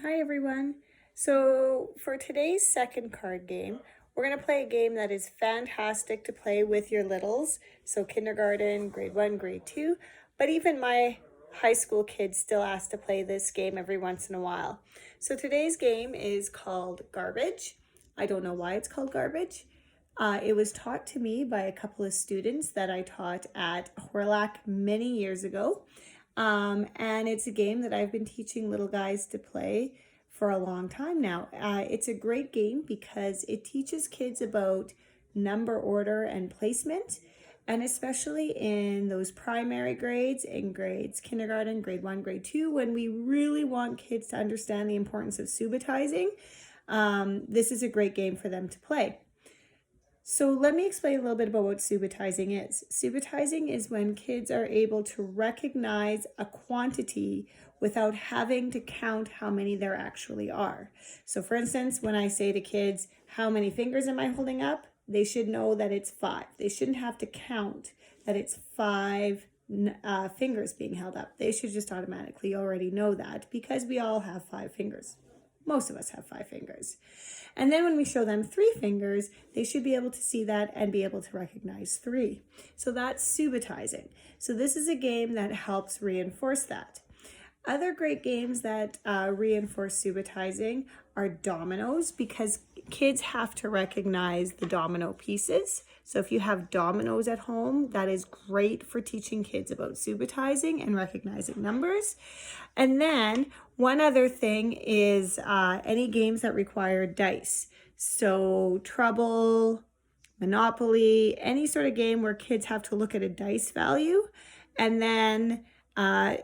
Hi everyone. So for today's second card game, we're going to play a game that is fantastic to play with your littles. So kindergarten, grade 1, grade 2, but even my high school kids still ask to play this game every once in a while. So today's game is called Garbage. I don't know why it's called Garbage. It was taught to me by a couple of students that I taught at Hawrelak many years ago. And it's a game that I've been teaching little guys to play for a long time now. It's a great game because it teaches kids about number order and placement, and especially in those primary grades, in grades kindergarten, grade 1, grade 2, when we really want kids to understand the importance of subitizing. This is a great game for them to play. So let me explain a little bit about what subitizing is. Subitizing is when kids are able to recognize a quantity without having to count how many there actually are. So for instance, when I say to kids, how many fingers am I holding up? They should know that it's 5. They shouldn't have to count that it's 5 fingers being held up. They should just automatically already know that because we all have 5 fingers. Most of us have 5 fingers. And then when we show them 3 fingers, they should be able to see that and be able to recognize 3. So that's subitizing. So this is a game that helps reinforce that. Other great games that reinforce subitizing are dominoes, because kids have to recognize the domino pieces. So if you have dominoes at home, that is great for teaching kids about subitizing and recognizing numbers. And then one other thing is any games that require dice. So Trouble, Monopoly, any sort of game where kids have to look at a dice value, and then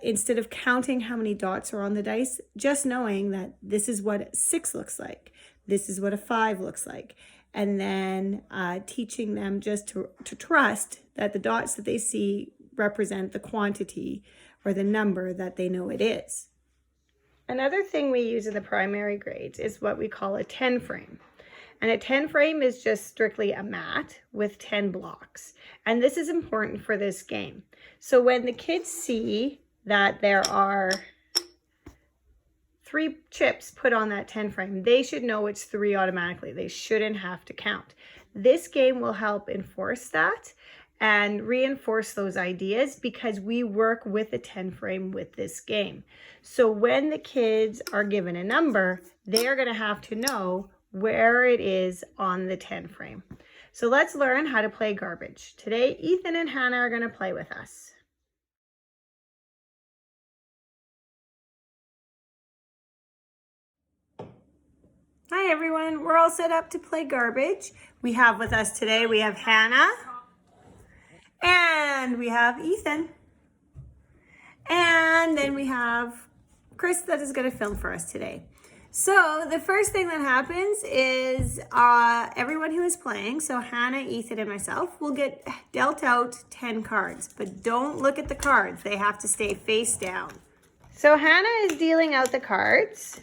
instead of counting how many dots are on the dice, just knowing that this is what 6 looks like, this is what a 5 looks like, and then teaching them just to trust that the dots that they see represent the quantity or the number that they know it is. Another thing we use in the primary grades is what we call a 10 frame. And a 10 frame is just strictly a mat with 10 blocks. And this is important for this game. So when the kids see that there are 3 chips put on that 10 frame, they should know it's 3 automatically. They shouldn't have to count. This game will help enforce that and reinforce those ideas because we work with a 10 frame with this game. So when the kids are given a number, they're going to have to know where it is on the 10 frame. So let's learn how to play Garbage. Today, Ethan and Hannah are going to play with us. Hi everyone, we're all set up to play Garbage. We have with us today, we have Hannah, and we have Ethan, and then we have Chris that is going to film for us today. So the first thing that happens is everyone who is playing, so Hannah, Ethan, and myself, will get dealt out 10 cards, but don't look at the cards. They have to stay face down. So Hannah is dealing out the cards,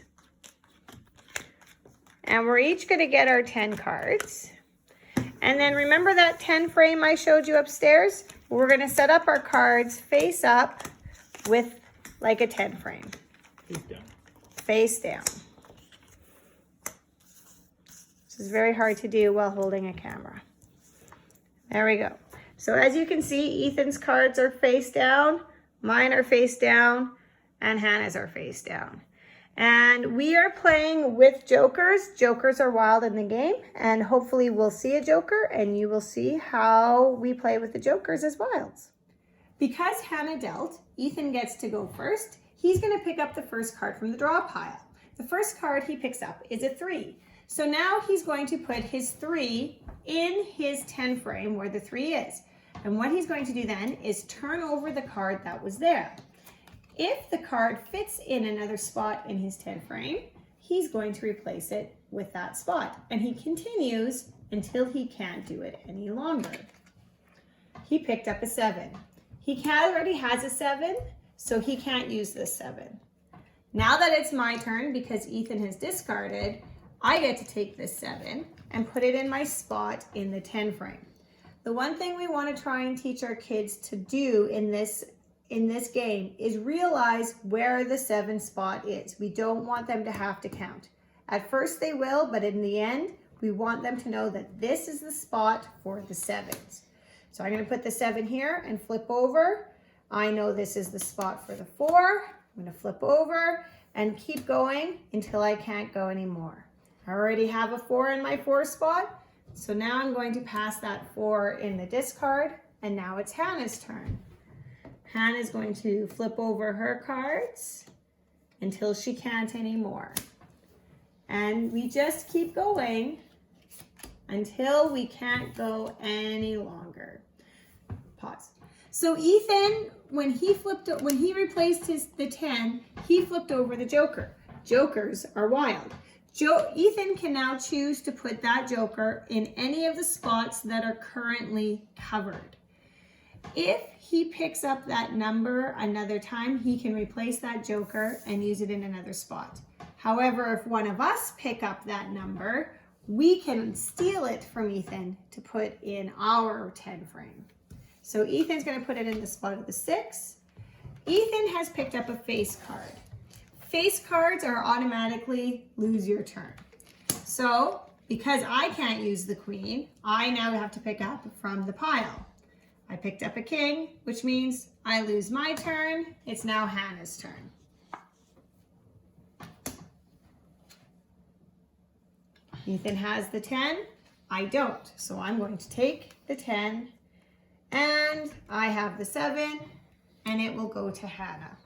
and we're each going to get our 10 cards. And then remember that 10 frame I showed you upstairs? We're going to set up our cards face up with like a 10 frame. Face down. Face down. This is very hard to do while holding a camera. There we go. So as you can see, Ethan's cards are face down, mine are face down, and Hannah's are face down. And we are playing with jokers. Jokers are wild in the game, and hopefully we'll see a joker and you will see how we play with the jokers as wilds. Because Hannah dealt, Ethan gets to go first. He's going to pick up the first card from the draw pile. The first card he picks up is a 3. So now he's going to put his 3 in his 10 frame where the 3 is. And what he's going to do then is turn over the card that was there. If the card fits in another spot in his 10 frame, he's going to replace it with that spot. And he continues until he can't do it any longer. He picked up a 7. He already has a 7, so he can't use this 7. Now that it's my turn, because Ethan has discarded, I get to take this 7 and put it in my spot in the 10 frame. The one thing we want to try and teach our kids to do in this in this game is realize where the 7 spot is. We don't want them to have to count. At first they will, but in the end, we want them to know that this is the spot for the 7s. So I'm going to put the 7 here and flip over. I know this is the spot for the 4. I'm going to flip over and keep going until I can't go anymore. I already have a 4 in my 4 spot, so now I'm going to pass that 4 in the discard, and now it's Hannah's turn. Hannah's going to flip over her cards until she can't anymore. And we just keep going until we can't go any longer. Pause. So Ethan, when he replaced the 10, he flipped over the joker. Jokers are wild. Ethan can now choose to put that joker in any of the spots that are currently covered. If he picks up that number another time, he can replace that joker and use it in another spot. However, if one of us pick up that number, we can steal it from Ethan to put in our 10 frame. So Ethan's going to put it in the spot of the 6. Ethan has picked up a face card. Face cards are automatically lose your turn. So because I can't use the queen, I now have to pick up from the pile. I picked up a king, which means I lose my turn. It's now Hannah's turn. Ethan has the 10. I don't. So I'm going to take the 10 and I have the 7 and it will go to Hannah.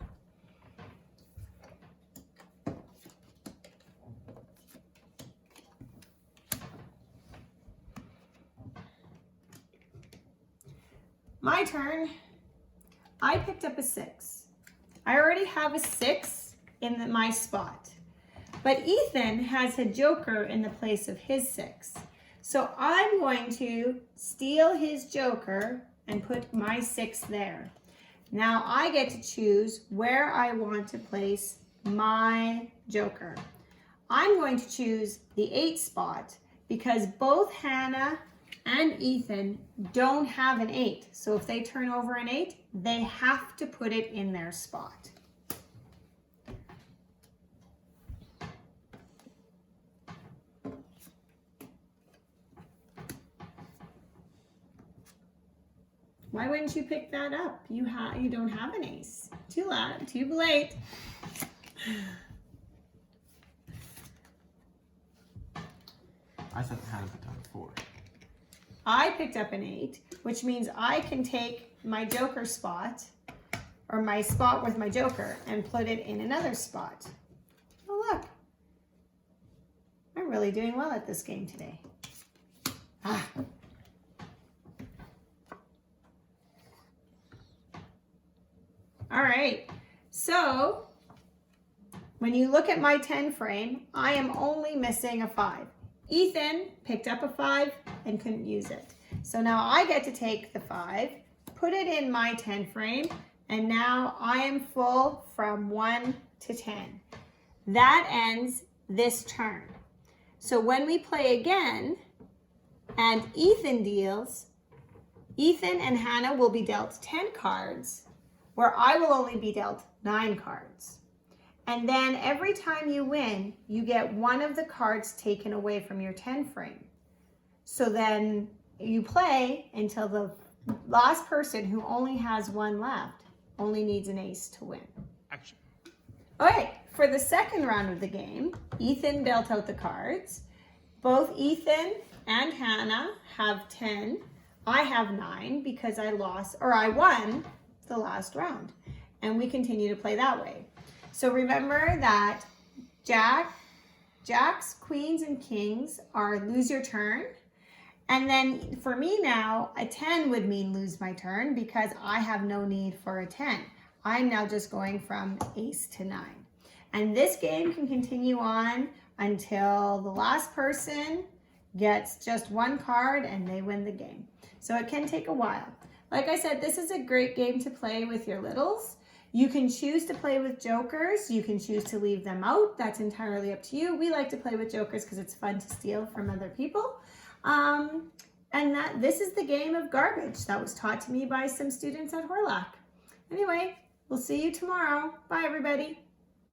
My turn. I picked up a 6. I already have a 6 in my spot, but Ethan has a joker in the place of his 6. So I'm going to steal his joker and put my 6 there. Now I get to choose where I want to place my joker. I'm going to choose the 8 spot because both Hannah and Ethan don't have an 8. So if they turn over an 8, they have to put it in their spot. Why wouldn't you pick that up? You don't have an ace. Too late. I thought Hannah put down 4. I picked up an 8, which means I can take my joker spot, or my spot with my joker, and put it in another spot. Oh, look. I'm really doing well at this game today. Ah. All right, so when you look at my 10 frame, I am only missing a 5. Ethan picked up a 5 and couldn't use it. So now I get to take the 5, put it in my 10 frame, and now I am full from 1 to 10. That ends this turn. So when we play again and Ethan deals, Ethan and Hannah will be dealt 10 cards, where I will only be dealt 9 cards. And then every time you win, you get one of the cards taken away from your 10 frame. So then you play until the last person who only has 1 left only needs an ace to win. Action. Okay, for the second round of the game, Ethan dealt out the cards. Both Ethan and Hannah have 10. I have 9 because I won the last round, and we continue to play that way. So remember that jacks, queens, and kings are lose your turn, and then for me now, a 10 would mean lose my turn because I have no need for a 10. I'm now just going from ace to 9. And this game can continue on until the last person gets just 1 card and they win the game. So it can take a while. Like I said, this is a great game to play with your littles. You can choose to play with jokers. You can choose to leave them out. That's entirely up to you. We like to play with jokers because it's fun to steal from other people. And this is the game of garbage that was taught to me by some students at Horlock. Anyway, We'll see you tomorrow. Bye, everybody.